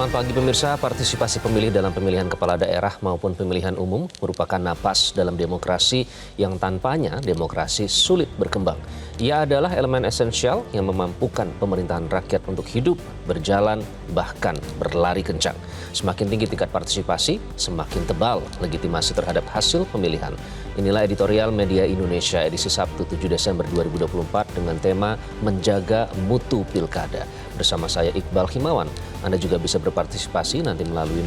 Selamat pagi pemirsa. Partisipasi pemilih dalam pemilihan kepala daerah maupun pemilihan umum merupakan napas dalam demokrasi yang tanpanya demokrasi sulit berkembang. Ia adalah elemen esensial yang memampukan pemerintahan rakyat untuk hidup, berjalan, bahkan berlari kencang. Semakin tinggi tingkat partisipasi, semakin tebal legitimasi terhadap hasil pemilihan. Inilah editorial Media Indonesia edisi Sabtu 7 Desember 2024 dengan tema Menjaga Mutu Pilkada. Bersama saya Iqbal Himawan. Anda juga bisa berpartisipasi nanti melalui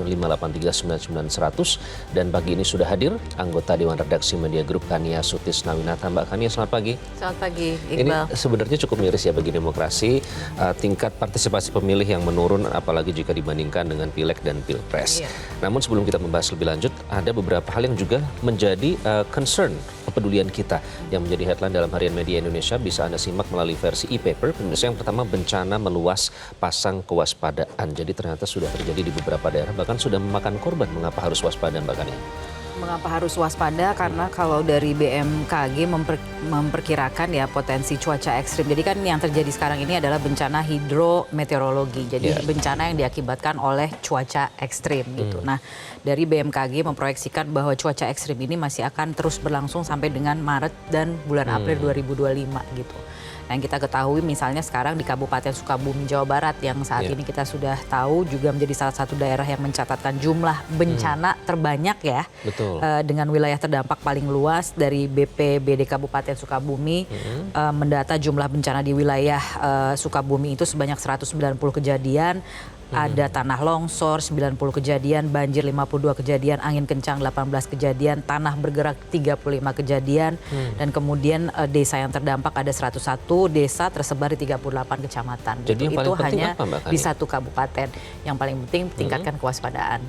021-583-99-100. Dan pagi ini sudah hadir anggota Dewan Redaksi Media Group Kania Sutisnawinata. Mbak Kania, selamat pagi. Selamat pagi, Iqbal. Ini sebenarnya cukup miris ya bagi demokrasi, tingkat partisipasi pemilih yang menurun apalagi jika dibandingkan dengan Pileg dan Pilpres. Iya. Namun sebelum kita membahas lebih lanjut, ada beberapa hal yang juga menjadi concern, kepedulian kita yang menjadi headline dalam Harian Media Indonesia. Bisa Anda simak melalui versi e-paper. Pemirsa, yang pertama, bencana meluas pasang kewaspadaan. Jadi ternyata sudah terjadi di beberapa daerah, bahkan sudah memakan korban. Mengapa harus waspada, Mbak Kania? Mengapa harus waspada? Karena kalau dari BMKG memperkirakan ya potensi cuaca ekstrim. Jadi kan yang terjadi sekarang ini adalah bencana hidrometeorologi. Jadi bencana yang diakibatkan oleh cuaca ekstrim gitu. Nah, dari BMKG memproyeksikan bahwa cuaca ekstrim ini masih akan terus berlangsung sampai dengan Maret dan bulan April 2025 gitu. Yang kita ketahui misalnya sekarang di Kabupaten Sukabumi, Jawa Barat yang saat ini kita sudah tahu juga menjadi salah satu daerah yang mencatatkan jumlah bencana terbanyak ya. Betul. Dengan wilayah terdampak paling luas dari BPBD Kabupaten Sukabumi mendata jumlah bencana di wilayah Sukabumi itu sebanyak 190 kejadian. Ada tanah longsor 90 kejadian, banjir 52 kejadian, angin kencang 18 kejadian, tanah bergerak 35 kejadian, dan kemudian desa yang terdampak ada 101 desa tersebar di 38 kecamatan. Jadi yang paling itu hanya apa, di satu kabupaten. Yang paling penting tingkatkan kewaspadaan.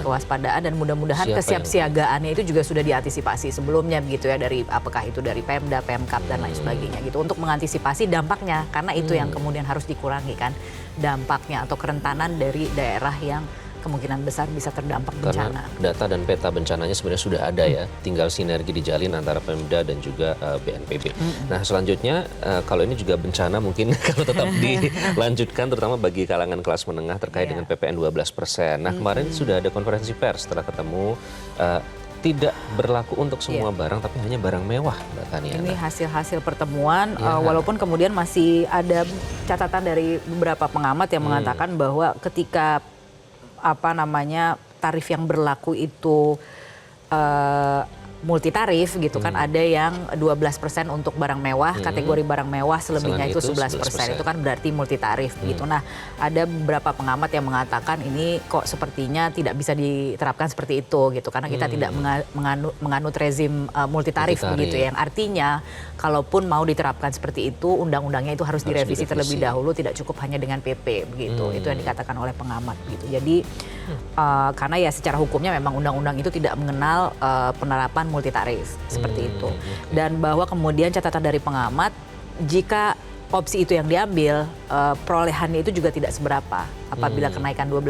Kewaspadaan dan mudah-mudahan kesiapsiagaannya itu juga sudah diantisipasi sebelumnya begitu ya, dari apakah itu dari Pemda, Pemkab dan lain sebagainya gitu untuk mengantisipasi dampaknya, karena itu yang kemudian harus dikurangi kan, dampaknya atau kerentanan dari daerah yang kemungkinan besar bisa terdampak bencana. Karena data dan peta bencananya sebenarnya sudah ada ya, tinggal sinergi dijalin antara Pemda dan juga BNPB. Nah selanjutnya kalau ini juga bencana mungkin kalau tetap dilanjutkan terutama bagi kalangan kelas menengah terkait dengan PPN 12%. Nah kemarin sudah ada konferensi pers setelah ketemu tidak berlaku untuk semua barang, tapi hanya barang mewah, Mbak Kania. Ini hasil-hasil pertemuan, walaupun kemudian masih ada catatan dari beberapa pengamat yang mengatakan bahwa ketika tarif yang berlaku itu multi tarif gitu kan, ada yang 12% untuk barang mewah, kategori barang mewah, selebihnya itu 11%. Itu kan berarti multi tarif gitu. Nah, ada beberapa pengamat yang mengatakan ini kok sepertinya tidak bisa diterapkan seperti itu gitu, karena kita tidak menganut rezim multi tarif begitu ya. Yang artinya kalaupun mau diterapkan seperti itu, undang-undangnya itu harus direvisi terlebih dahulu, tidak cukup hanya dengan PP begitu. Itu yang dikatakan oleh pengamat gitu. Jadi karena ya secara hukumnya memang undang-undang itu tidak mengenal penerapan multi tarif seperti itu, dan bahwa kemudian catatan dari pengamat, jika opsi itu yang diambil, perolehannya itu juga tidak seberapa apabila kenaikan 12%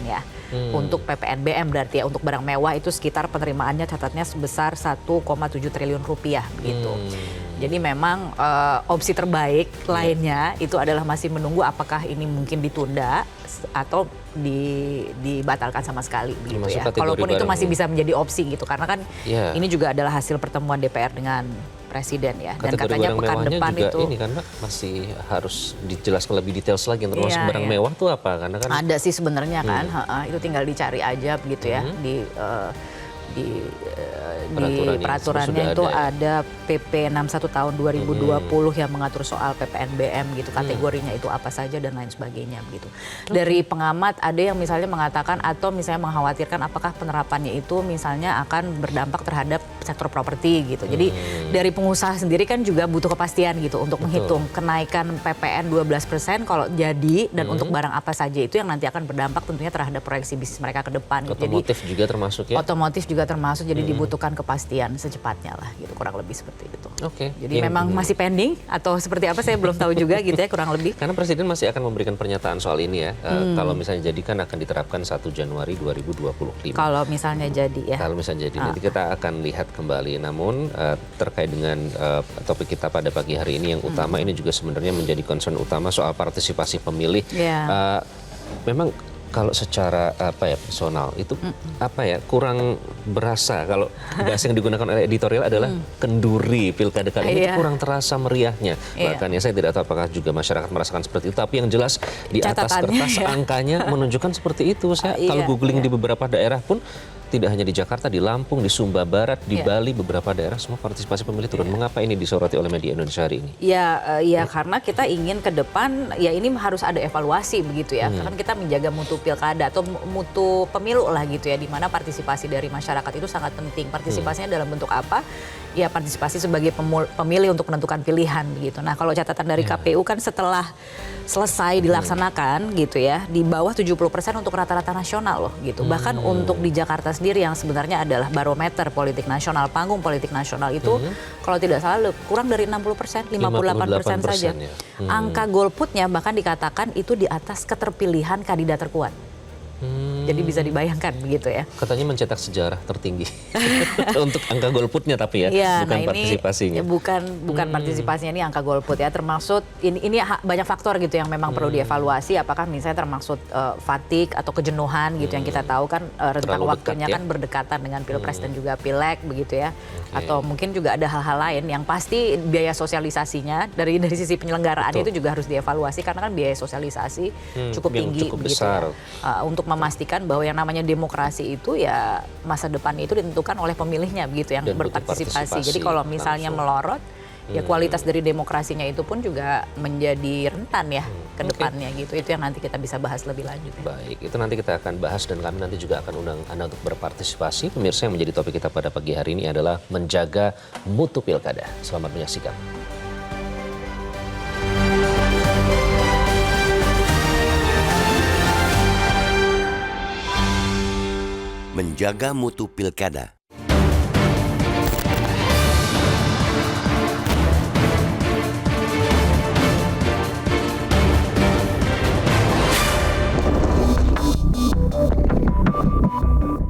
ya. Untuk PPNBM berarti ya, untuk barang mewah itu sekitar penerimaannya catatnya sebesar 1,7 triliun rupiah begitu. Jadi memang opsi terbaik lainnya itu adalah masih menunggu apakah ini mungkin ditunda atau dibatalkan sama sekali begitu ya. Kalaupun itu masih bisa menjadi opsi gitu, karena kan ini juga adalah hasil pertemuan DPR dengan Presiden ya. Dan katanya pekan depan itu ini kan Mbak, masih harus dijelaskan lebih detail lagi termasuk barang mewah tuh apa, karena kan ada sih sebenarnya kan, itu tinggal dicari aja begitu ya di peraturannya itu ada PP 61 tahun 2020 yang mengatur soal PPNBM gitu, kategorinya itu apa saja dan lain sebagainya begitu. Dari pengamat ada yang misalnya mengatakan atau misalnya mengkhawatirkan apakah penerapannya itu misalnya akan berdampak terhadap sektor properti gitu. Jadi dari pengusaha sendiri kan juga butuh kepastian gitu untuk menghitung kenaikan PPN 12% kalau jadi, dan untuk barang apa saja itu yang nanti akan berdampak tentunya terhadap proyeksi bisnis mereka ke depan. Otomotif juga termasuk ya? Otomotif juga termasuk, jadi dibutuhkan kepastian secepatnya lah gitu, kurang lebih seperti itu. Jadi memang masih pending atau seperti apa saya belum tahu juga gitu ya, kurang lebih. Karena Presiden masih akan memberikan pernyataan soal ini ya, kalau misalnya jadi kan akan diterapkan 1 Januari 2025. Kalau misalnya jadi ya. Kalau misalnya jadi, nanti kita akan lihat kembali. Namun terkait dengan topik kita pada pagi hari ini yang utama ini juga sebenarnya menjadi concern utama soal partisipasi pemilih. memang kalau secara personal itu kurang berasa kalau bahasa yang digunakan oleh editorial adalah kenduri pilkada kali ini itu kurang terasa meriahnya. Bahkan ya saya tidak tahu apakah juga masyarakat merasakan seperti itu, tapi yang jelas di atas kertas angkanya menunjukkan seperti itu. Saya kalau googling di beberapa daerah pun tidak hanya di Jakarta, di Lampung, di Sumba Barat, di Bali, beberapa daerah semua partisipasi pemilih turun. Mengapa ini disoroti oleh media Indonesia hari ini? Ya karena kita ingin ke depan ya ini harus ada evaluasi begitu ya. Karena kita menjaga mutu pilkada atau mutu pemilu lah gitu ya, di mana partisipasi dari masyarakat itu sangat penting. Partisipasinya dalam bentuk apa? Ya partisipasi sebagai pemilih untuk menentukan pilihan begitu. Nah, kalau catatan dari KPU kan setelah selesai dilaksanakan gitu ya, di bawah 70% untuk rata-rata nasional loh gitu. Bahkan untuk di Jakarta sendiri yang sebenarnya adalah barometer politik nasional, panggung politik nasional itu kalau tidak salah kurang dari 60%, 58% saja. Ya. Angka golputnya bahkan dikatakan itu di atas keterpilihan kandidat terkuat. Jadi bisa dibayangkan begitu ya. Katanya mencetak sejarah tertinggi untuk angka golputnya tapi bukan partisipasinya. Bukan partisipasinya, ini angka golput ya. Termasuk ini banyak faktor gitu yang memang perlu dievaluasi. Apakah misalnya termasuk fatigue atau kejenuhan gitu yang kita tahu kan rentang waktunya kan berdekatan dengan pilpres dan juga pileg begitu ya. Atau mungkin juga ada hal-hal lain yang pasti biaya sosialisasinya dari sisi penyelenggaraan itu juga harus dievaluasi karena kan biaya sosialisasi cukup tinggi cukup begitu besar. Ya. Untuk memastikan bahwa yang namanya demokrasi itu ya masa depan itu ditentukan oleh pemilihnya begitu yang berpartisipasi. Jadi kalau misalnya melorot ya kualitas dari demokrasinya itu pun juga menjadi rentan ya ke depannya gitu. Itu yang nanti kita bisa bahas lebih lanjut. Baik, itu nanti kita akan bahas dan kami nanti juga akan undang Anda untuk berpartisipasi. Pemirsa, yang menjadi topik kita pada pagi hari ini adalah menjaga mutu pilkada. Selamat menyaksikan. Menjaga mutu pilkada.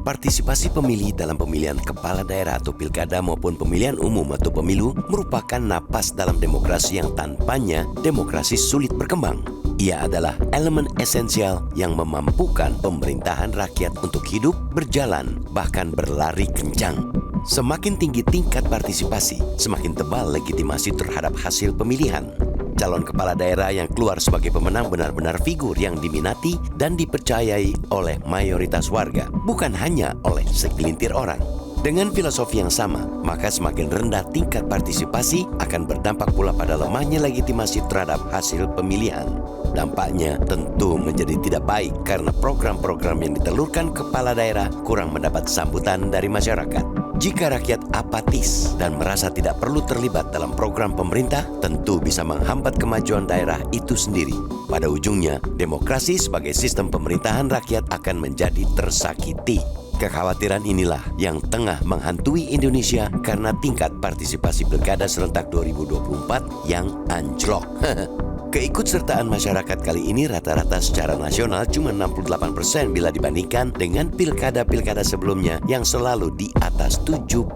Partisipasi pemilih dalam pemilihan kepala daerah atau pilkada maupun pemilihan umum atau pemilu merupakan napas dalam demokrasi yang tanpanya demokrasi sulit berkembang. Ia adalah elemen esensial yang memampukan pemerintahan rakyat untuk hidup, berjalan, bahkan berlari kencang. Semakin tinggi tingkat partisipasi, semakin tebal legitimasi terhadap hasil pemilihan. Calon kepala daerah yang keluar sebagai pemenang benar-benar figur yang diminati dan dipercayai oleh mayoritas warga, bukan hanya oleh segelintir orang. Dengan filosofi yang sama, maka semakin rendah tingkat partisipasi akan berdampak pula pada lemahnya legitimasi terhadap hasil pemilihan. Dampaknya tentu menjadi tidak baik karena program-program yang ditelurkan kepala daerah kurang mendapat sambutan dari masyarakat. Jika rakyat apatis dan merasa tidak perlu terlibat dalam program pemerintah, tentu bisa menghambat kemajuan daerah itu sendiri. Pada ujungnya, demokrasi sebagai sistem pemerintahan rakyat akan menjadi tersakiti. Kekhawatiran inilah yang tengah menghantui Indonesia karena tingkat partisipasi pilkada serentak 2024 yang anjlok. Keikutsertaan masyarakat kali ini rata-rata secara nasional cuma 68% bila dibandingkan dengan pilkada-pilkada sebelumnya yang selalu di atas 70%.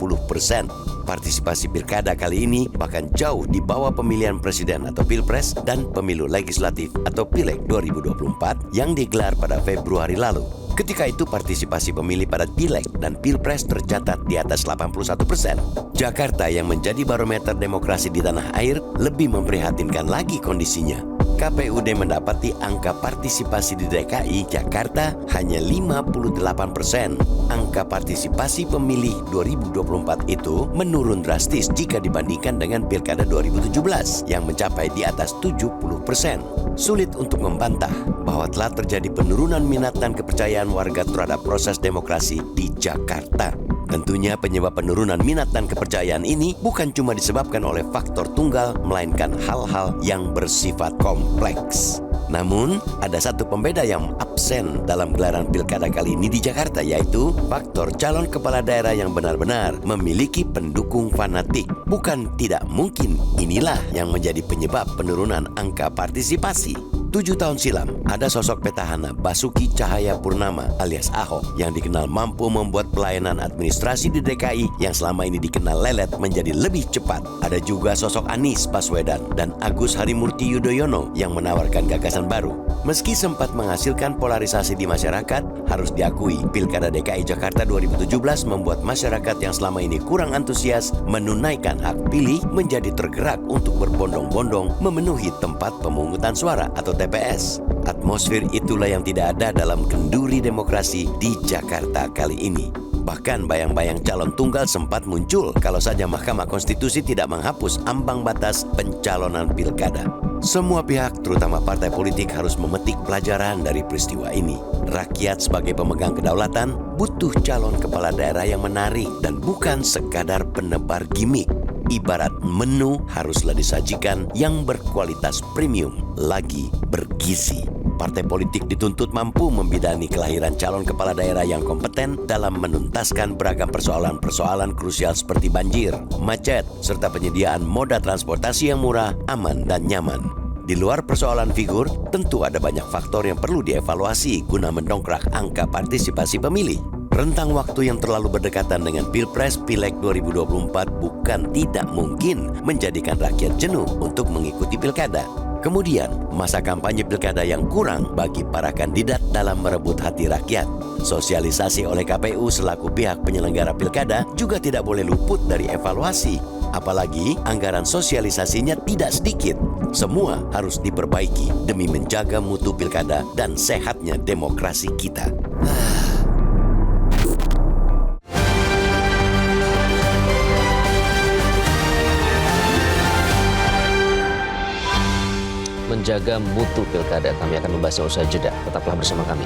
Partisipasi pilkada kali ini bahkan jauh di bawah pemilihan presiden atau pilpres dan pemilu legislatif atau pileg 2024 yang digelar pada Februari lalu. Ketika itu partisipasi pemilih pada pileg dan pilpres tercatat di atas 81%. Jakarta yang menjadi barometer demokrasi di tanah air lebih memprihatinkan lagi kondisinya. KPUD mendapati angka partisipasi di DKI Jakarta hanya 58%. Angka partisipasi pemilih 2024 itu menurun drastis jika dibandingkan dengan Pilkada 2017 yang mencapai di atas 70%. Sulit untuk membantah bahwa telah terjadi penurunan minat dan kepercayaan warga terhadap proses demokrasi di Jakarta. Tentunya penyebab penurunan minat dan kepercayaan ini bukan cuma disebabkan oleh faktor tunggal, melainkan hal-hal yang bersifat kompleks. Namun, ada satu pembeda yang absen dalam gelaran pilkada kali ini di Jakarta, yaitu faktor calon kepala daerah yang benar-benar memiliki pendukung fanatik. Bukan tidak mungkin inilah yang menjadi penyebab penurunan angka partisipasi. 7 tahun silam, ada sosok petahana Basuki Cahayapurnama alias Ahok yang dikenal mampu membuat pelayanan administrasi di DKI yang selama ini dikenal lelet menjadi lebih cepat. Ada juga sosok Anies Baswedan dan Agus Harimurti Yudhoyono yang menawarkan gagasan baru. Meski sempat menghasilkan polarisasi di masyarakat, harus diakui Pilkada DKI Jakarta 2017 membuat masyarakat yang selama ini kurang antusias menunaikan hak pilih menjadi tergerak untuk berbondong-bondong memenuhi tempat pemungutan suara atau TPS. Atmosfer itulah yang tidak ada dalam kenduri demokrasi di Jakarta kali ini. Bahkan bayang-bayang calon tunggal sempat muncul kalau saja Mahkamah Konstitusi tidak menghapus ambang batas pencalonan pilkada. Semua pihak, terutama partai politik, harus memetik pelajaran dari peristiwa ini. Rakyat sebagai pemegang kedaulatan butuh calon kepala daerah yang menarik dan bukan sekadar penebar gimmick. Ibarat menu haruslah disajikan yang berkualitas premium, lagi bergizi. Partai politik dituntut mampu membidani kelahiran calon kepala daerah yang kompeten dalam menuntaskan beragam persoalan-persoalan krusial seperti banjir, macet, serta penyediaan moda transportasi yang murah, aman, dan nyaman. Di luar persoalan figur, tentu ada banyak faktor yang perlu dievaluasi guna mendongkrak angka partisipasi pemilih. Rentang waktu yang terlalu berdekatan dengan Pilpres Pileg 2024 bukan tidak mungkin menjadikan rakyat jenuh untuk mengikuti pilkada. Kemudian, masa kampanye pilkada yang kurang bagi para kandidat dalam merebut hati rakyat. Sosialisasi oleh KPU selaku pihak penyelenggara pilkada juga tidak boleh luput dari evaluasi. Apalagi anggaran sosialisasinya tidak sedikit. Semua harus diperbaiki demi menjaga mutu pilkada dan sehatnya demokrasi kita. Menjaga mutu pilkada. Kami akan membahasnya usai jeda. Tetaplah bersama kami.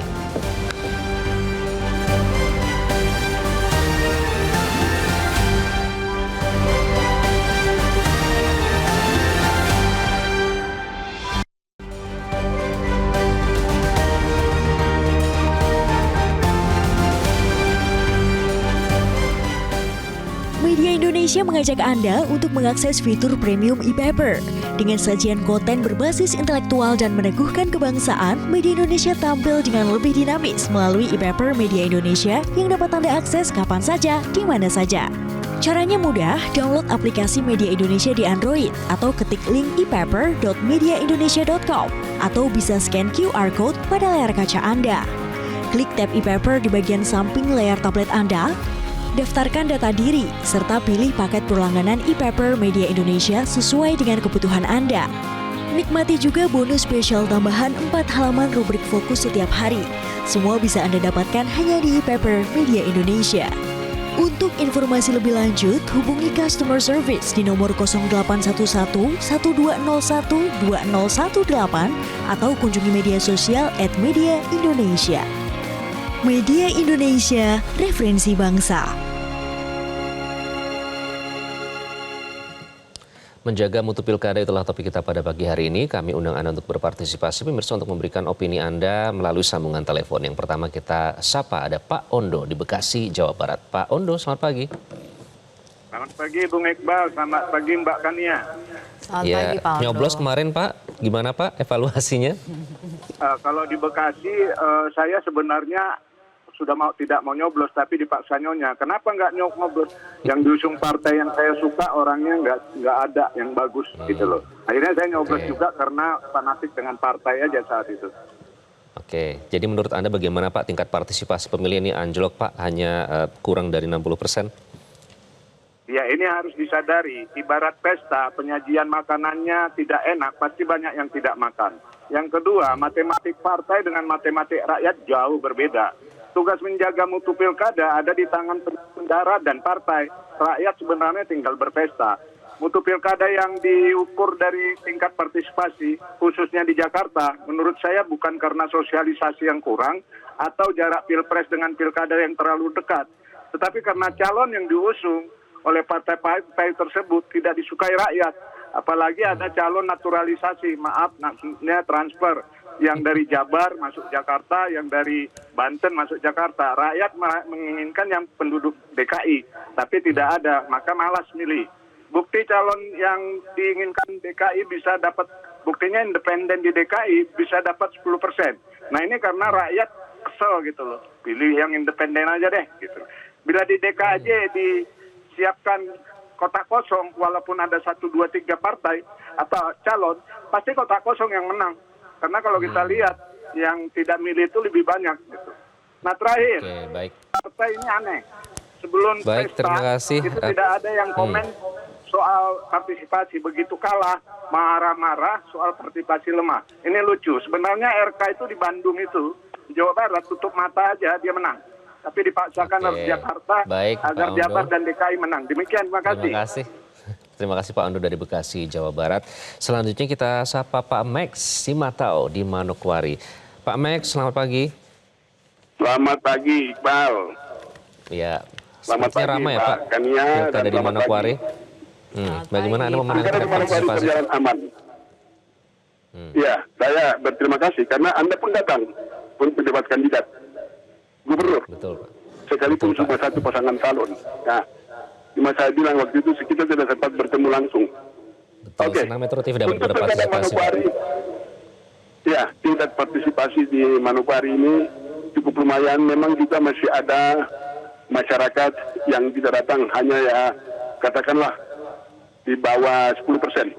Media Indonesia mengajak Anda untuk mengakses fitur premium e-paper. Dengan sajian konten berbasis intelektual dan meneguhkan kebangsaan, Media Indonesia tampil dengan lebih dinamis melalui e-paper Media Indonesia yang dapat Anda akses kapan saja, di mana saja. Caranya mudah, download aplikasi Media Indonesia di Android atau ketik link e-paper.mediaindonesia.com atau bisa scan QR code pada layar kaca Anda. Klik tab e-paper di bagian samping layar tablet Anda, daftarkan data diri, serta pilih paket berlangganan e-paper Media Indonesia sesuai dengan kebutuhan Anda. Nikmati juga bonus spesial tambahan 4 halaman rubrik fokus setiap hari. Semua bisa Anda dapatkan hanya di e-paper Media Indonesia. Untuk informasi lebih lanjut, hubungi customer service di nomor 0811 1201 2018 atau kunjungi media sosial @Media Indonesia. Media Indonesia, referensi bangsa. Menjaga mutu pilkada itulah topik kita pada pagi hari ini. Kami undang Anda untuk berpartisipasi, pemirsa, untuk memberikan opini Anda melalui sambungan telepon. Yang pertama kita sapa, ada Pak Ondo di Bekasi, Jawa Barat. Pak Ondo, selamat pagi. Selamat pagi Bung Iqbal, selamat pagi Mbak Kania. Selamat pagi Pak Ondo. Nyoblos kemarin Pak, gimana Pak evaluasinya? Kalau di Bekasi, saya sebenarnya sudah tidak mau nyoblos, tapi dipaksa nyonya. Kenapa nggak nyoblos? Yang diusung partai yang saya suka orangnya nggak ada yang bagus gitu loh. Akhirnya saya nyoblos juga karena fanatik dengan partai aja saat itu. Oke, jadi menurut Anda bagaimana Pak tingkat partisipasi pemilih ini anjlok Pak, hanya kurang dari 60%? Ya, ini harus disadari, ibarat pesta, penyajian makanannya tidak enak, pasti banyak yang tidak makan. Yang kedua, matematik partai dengan matematik rakyat jauh berbeda. Tugas menjaga mutu pilkada ada di tangan penjara dan partai. Rakyat sebenarnya tinggal berpesta. Mutu pilkada yang diukur dari tingkat partisipasi, khususnya di Jakarta, menurut saya bukan karena sosialisasi yang kurang atau jarak pilpres dengan pilkada yang terlalu dekat, tetapi karena calon yang diusung oleh partai-partai tersebut tidak disukai rakyat. Apalagi ada calon naturalisasi, maksudnya transfer, yang dari Jabar masuk Jakarta, yang dari Banten masuk Jakarta. Rakyat menginginkan yang penduduk DKI, tapi tidak ada, maka malas milih. Bukti calon yang diinginkan DKI bisa dapat Buktinya independen di DKI bisa dapat 10%. Nah ini karena rakyat kesel gitu loh. Pilih yang independen aja deh gitu. Bila di DKJ disiapkan kotak kosong, walaupun ada 1, 2, 3 partai atau calon, pasti kotak kosong yang menang. Karena kalau kita lihat yang tidak milih itu lebih banyak gitu. Nah terakhir, Oke, baik. partai ini aneh. Sebelum Baik, pesta, terima kasih. itu tidak ada yang komen soal partisipasi. Begitu kalah, marah-marah soal partisipasi lemah. Ini lucu. Sebenarnya RK itu di Bandung itu, di Jawa Barat, tutup mata aja dia menang. Tapi dipaksakan Oke. harus Jakarta Baik, agar Pak Jabar Ondo. dan DKI menang. Demikian, terima kasih. Terima kasih. Terima kasih Pak Ondo dari Bekasi, Jawa Barat. Selanjutnya kita sapa Pak Max Simatau di Manokwari. Pak Max, selamat pagi. Selamat pagi, Iqbal. Ya, Selamat sepertinya pagi, ramai ya Pak Pak. Kania, dan Pilkada di selamat Manokwari. Selamat Bagaimana pagi, Anda Pak. memenangkan Pilkada di Manokwari partisipasi? berjalan aman. Ya, saya berterima kasih karena Anda pun datang untuk mendebat kandidat gubernur. Betul Pak. Sekalipun Betul, cuma Pak. satu pasangan calon. Nah, cuma saya bilang waktu itu kita tidak sempat bertemu langsung. Betul, Oke. senang Metro TV dapat Untuk Pilkada berpartisipasi Pak. Manokwari, ya, tingkat partisipasi di Manokwari ini cukup lumayan. Memang juga masih ada masyarakat yang tidak datang, hanya ya katakanlah di bawah 10%.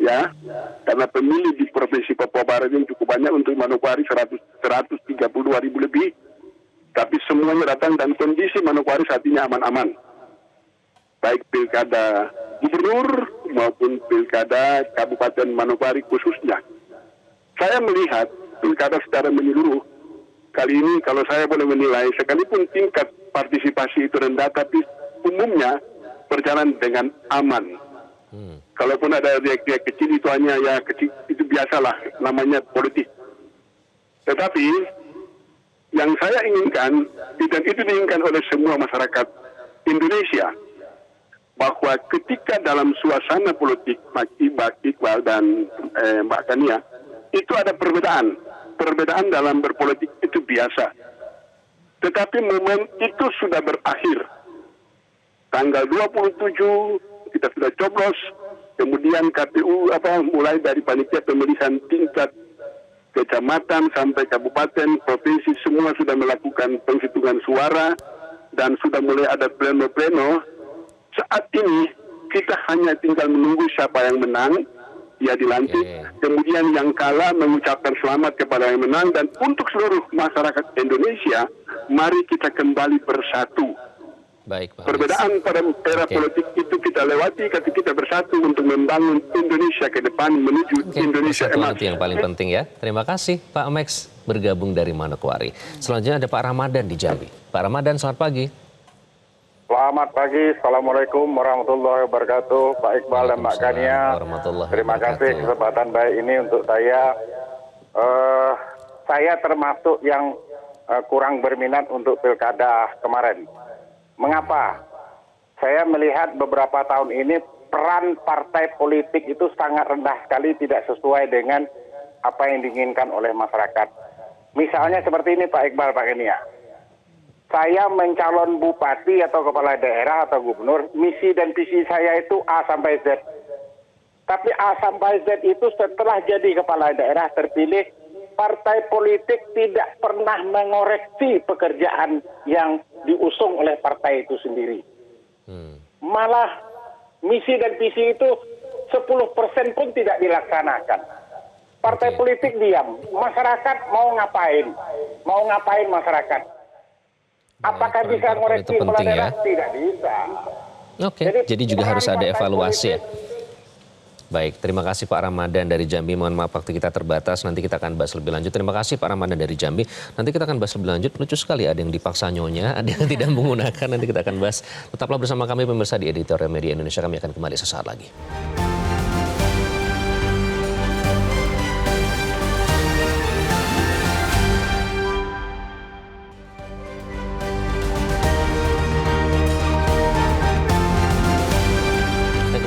Ya, karena pemilih di Provinsi Papua Barat ini cukup banyak. Untuk Manokwari 132 ribu lebih, tapi semuanya datang dan kondisi Manokwari saat ini aman-aman. Baik pilkada gubernur maupun pilkada Kabupaten Manokwari khususnya. Saya melihat pilkada secara menyeluruh kali ini, kalau saya boleh menilai, sekalipun tingkat partisipasi itu rendah, tapi umumnya berjalan dengan aman. Kalaupun ada riak-riak kecil, itu hanya ya kecil, itu biasalah, namanya politik. Tetapi yang saya inginkan, dan itu diinginkan oleh semua masyarakat Indonesia, bahwa ketika dalam suasana politik Iqbal dan Mbak Kania, itu ada perbedaan. Perbedaan dalam berpolitik itu biasa. Tetapi momen itu sudah berakhir. Tanggal 27 kita sudah coblos, kemudian KPU mulai dari panitia pemilihan tingkat kecamatan sampai kabupaten, provinsi, semua sudah melakukan penghitungan suara dan sudah mulai ada pleno-pleno. Saat ini kita hanya tinggal menunggu siapa yang menang, ya dilantik. Kemudian yang kalah mengucapkan selamat kepada yang menang, dan untuk seluruh masyarakat Indonesia, mari kita kembali bersatu. Baik Pak. Perbedaan pada era Oke. politik itu kita lewati ketika kita bersatu untuk membangun Indonesia ke depan menuju Oke, Indonesia persatuan emas. itu yang paling penting ya. Terima kasih Pak Max bergabung dari Manokwari. Selanjutnya ada Pak Ramadan di Jambi. Pak Ramadan, selamat pagi. Selamat pagi, Assalamualaikum warahmatullahi wabarakatuh, Pak Iqbal dan Mbak Waalaikumsalam Kania. warahmatullahi Terima kasih wabarakatuh. kesempatan baik ini untuk saya. Saya termasuk yang kurang berminat untuk pilkada kemarin. Mengapa? Saya melihat beberapa tahun ini peran partai politik itu sangat rendah sekali, tidak sesuai dengan apa yang diinginkan oleh masyarakat. Misalnya seperti ini Pak Iqbal, Pak Kania. Saya mencalon bupati atau kepala daerah atau gubernur, misi dan visi saya itu A sampai Z. Tapi A sampai Z itu setelah jadi kepala daerah terpilih, partai politik tidak pernah mengoreksi pekerjaan yang diusung oleh partai itu sendiri. Malah misi dan visi itu 10% pun tidak dilaksanakan. Partai politik diam, masyarakat mau ngapain? Mau ngapain masyarakat? Apakah Baik, bisa peran parpol mengoreksi itu kepala penting ya. daerah? Tidak bisa. Oke, jadi juga harus ada evaluasi ya. Baik, terima kasih Pak Ramadan dari Jambi. Mohon maaf waktu kita terbatas, nanti kita akan bahas lebih lanjut. Terima kasih Pak Ramadan dari Jambi. Nanti kita akan bahas lebih lanjut. Lucu sekali, ada yang dipaksa nyonya, ada yang tidak menggunakan. Nanti kita akan bahas. Tetaplah bersama kami pemirsa di Editorial Media Indonesia. Kami akan kembali sesaat lagi.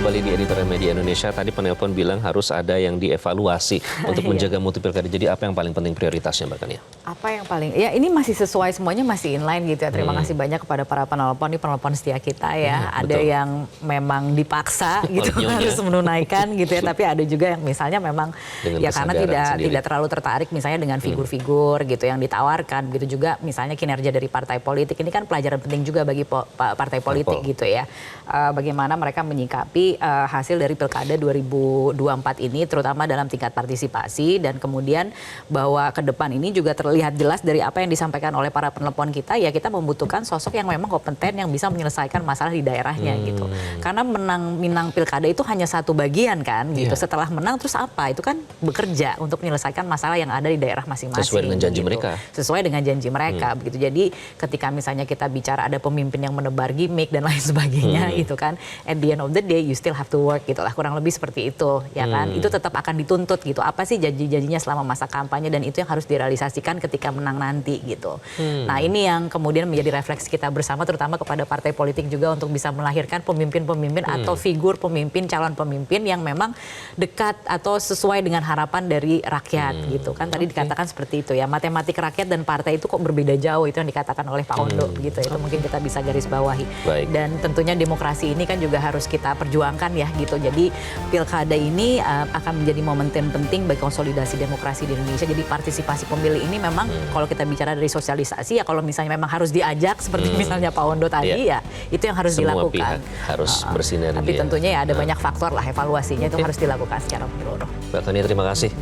Kembali kembali di Editorial Media Indonesia. Tadi penelpon bilang harus ada yang dievaluasi untuk menjaga mutu pilkada. Jadi apa yang paling penting prioritasnya Mbak Kania? Apa yang paling, ya ini masih sesuai, semuanya masih inline gitu ya. Terima kasih banyak kepada para penelpon, ini penelpon setia kita ya. Ada betul. yang memang dipaksa gitu harus menunaikan gitu ya. Tapi ada juga yang misalnya memang Dengan ya karena tidak terlalu tertarik misalnya dengan figur-figur gitu yang ditawarkan. Begitu juga misalnya kinerja dari partai politik. Ini kan pelajaran penting juga bagi partai politik gitu ya. Bagaimana mereka menyikapi hasil dari Pilkada 2024 ini terutama dalam tingkat partisipasi, dan kemudian bahwa ke depan ini juga terlihat jelas dari apa yang disampaikan oleh para penelpon kita, ya kita membutuhkan sosok yang memang kompeten yang bisa menyelesaikan masalah di daerahnya gitu. Karena minang Pilkada itu hanya satu bagian kan gitu. Setelah menang terus apa? Itu kan bekerja untuk menyelesaikan masalah yang ada di daerah masing-masing. Sesuai dengan janji mereka. Sesuai dengan janji mereka begitu. Jadi ketika misalnya kita bicara ada pemimpin yang menebar gimmick dan lain sebagainya gitu kan, at the end of the day you still have to work gitu lah, kurang lebih seperti itu ya kan. Itu tetap akan dituntut gitu, apa sih janji-janjinya selama masa kampanye, dan itu yang harus direalisasikan ketika menang nanti gitu. Nah ini yang kemudian menjadi refleksi kita bersama, terutama kepada partai politik juga, untuk bisa melahirkan pemimpin-pemimpin atau figur pemimpin, calon pemimpin yang memang dekat atau sesuai dengan harapan dari rakyat gitu kan. Tadi dikatakan seperti itu ya, matematik rakyat dan partai itu kok berbeda jauh, itu yang dikatakan oleh Pak Ondo gitu. Itu mungkin kita bisa garis bawahi. Baik. Dan tentunya demokrasi ini kan juga harus kita perjuangkan ya gitu. Jadi pilkada ini akan menjadi momentum penting bagi konsolidasi demokrasi di Indonesia. Jadi partisipasi pemilih ini memang kalau kita bicara dari sosialisasi ya, kalau misalnya memang harus diajak seperti misalnya Pak Ondo tadi ya, itu yang harus Semua dilakukan. pihak harus bersinergi. Tapi tentunya ya ada banyak faktor lah, evaluasinya itu harus dilakukan secara menyeluruh. Mbak Kania, terima kasih.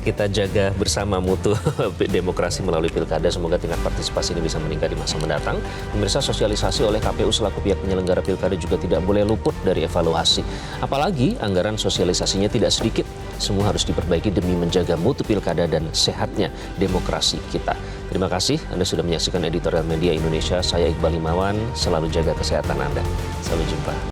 Kita jaga bersama mutu demokrasi melalui pilkada. Semoga tingkat partisipasi ini bisa meningkat di masa mendatang. Pemirsa, sosialisasi oleh KPU selaku pihak penyelenggara pilkada juga tidak boleh luput dari evaluasi. Apalagi anggaran sosialisasinya tidak sedikit. Semua harus diperbaiki demi menjaga mutu pilkada dan sehatnya demokrasi kita. Terima kasih Anda sudah menyaksikan Editorial Media Indonesia. Saya Iqbal Himawan, selalu jaga kesehatan Anda. Sampai jumpa.